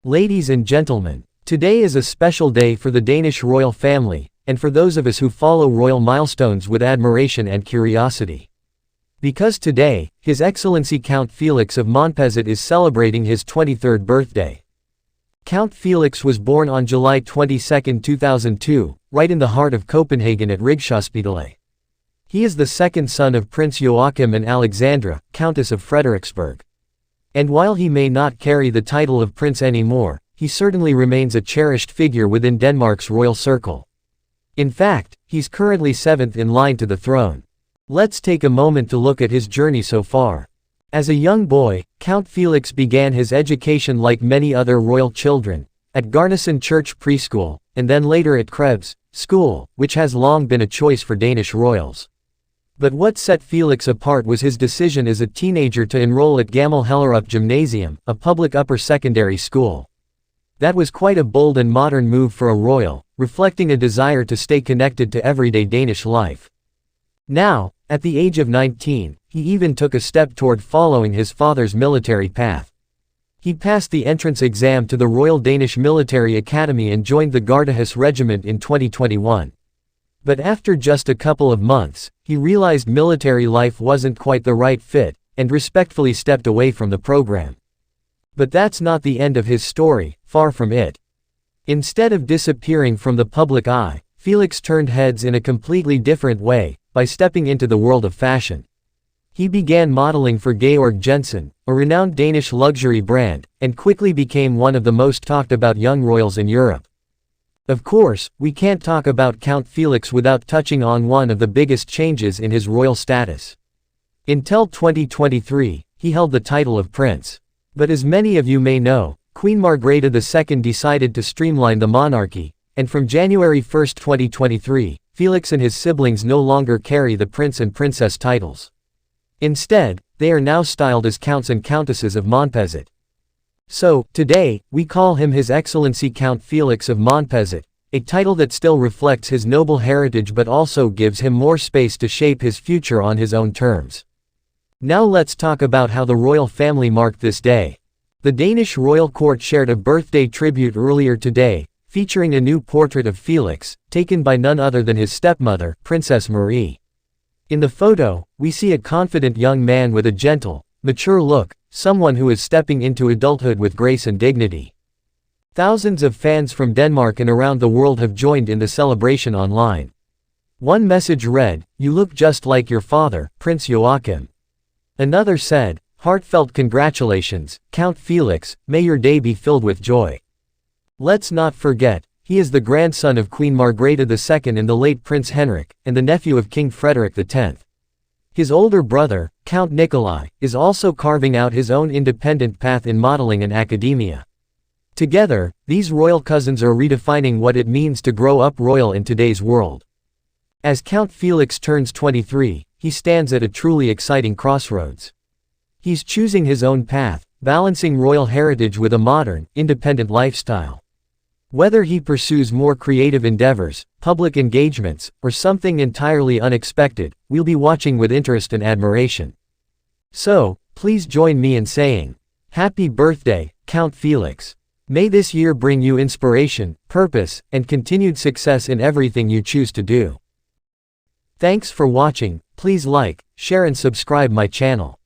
Ladies and gentlemen, today is a special day for the Danish royal family, and for those of us who follow royal milestones with admiration and curiosity. Because today, His Excellency Count Felix of Monpezat is celebrating his 23rd birthday. Count Felix was born on July 22, 2002, right in the heart of Copenhagen at Rigshospitalet. He is the second son of Prince Joachim and Alexandra, Countess of Frederiksberg. And while he may not carry the title of prince anymore, he certainly remains a cherished figure within Denmark's royal circle. In fact, he's currently 7th in line to the throne. Let's take a moment to look at his journey so far. As a young boy, Count Felix began his education like many other royal children, at Garnison Church Preschool, and then later at Krebs School, which has long been a choice for Danish royals. But what set Felix apart was his decision as a teenager to enroll at Gammel Hellerup Gymnasium, a public upper secondary school. That was quite a bold and modern move for a royal, reflecting a desire to stay connected to everyday Danish life. Now, at the age of 19, he even took a step toward following his father's military path. He passed the entrance exam to the Royal Danish Military Academy and joined the Gardehus Regiment in 2021. But after just a couple of months, he realized military life wasn't quite the right fit, and respectfully stepped away from the program. But that's not the end of his story, far from it. Instead of disappearing from the public eye, Felix turned heads in a completely different way, by stepping into the world of fashion. He began modeling for Georg Jensen, a renowned Danish luxury brand, and quickly became one of the most talked about young royals in Europe. Of course, we can't talk about Count Felix without touching on one of the biggest changes in his royal status. Until 2023, he held the title of prince. But as many of you may know, Queen Margrethe II decided to streamline the monarchy, and from January 1, 2023, Felix and his siblings no longer carry the prince and princess titles. Instead, they are now styled as counts and countesses of Monpezat. So, today, we call him His Excellency Count Felix of Monpezat, a title that still reflects his noble heritage but also gives him more space to shape his future on his own terms. Now let's talk about how the royal family marked this day. The Danish royal court shared a birthday tribute earlier today, featuring a new portrait of Felix, taken by none other than his stepmother, Princess Marie. In the photo, we see a confident young man with a gentle, mature look, someone who is stepping into adulthood with grace and dignity. Thousands of fans from Denmark and around the world have joined in the celebration online. One message read, "You look just like your father, Prince Joachim." Another said, "Heartfelt congratulations, Count Felix, may your day be filled with joy." Let's not forget, he is the grandson of Queen Margrethe II and the late Prince Henrik, and the nephew of King Frederik X. His older brother, Count Nikolai, is also carving out his own independent path in modeling and academia. Together, these royal cousins are redefining what it means to grow up royal in today's world. As Count Felix turns 23, he stands at a truly exciting crossroads. He's choosing his own path, balancing royal heritage with a modern, independent lifestyle. Whether he pursues more creative endeavors, public engagements, or something entirely unexpected, we'll be watching with interest and admiration. So, please join me in saying, Happy birthday, Count Felix. May this year bring you inspiration, purpose, and continued success in everything you choose to do. Thanks for watching. Please like, share and subscribe my channel.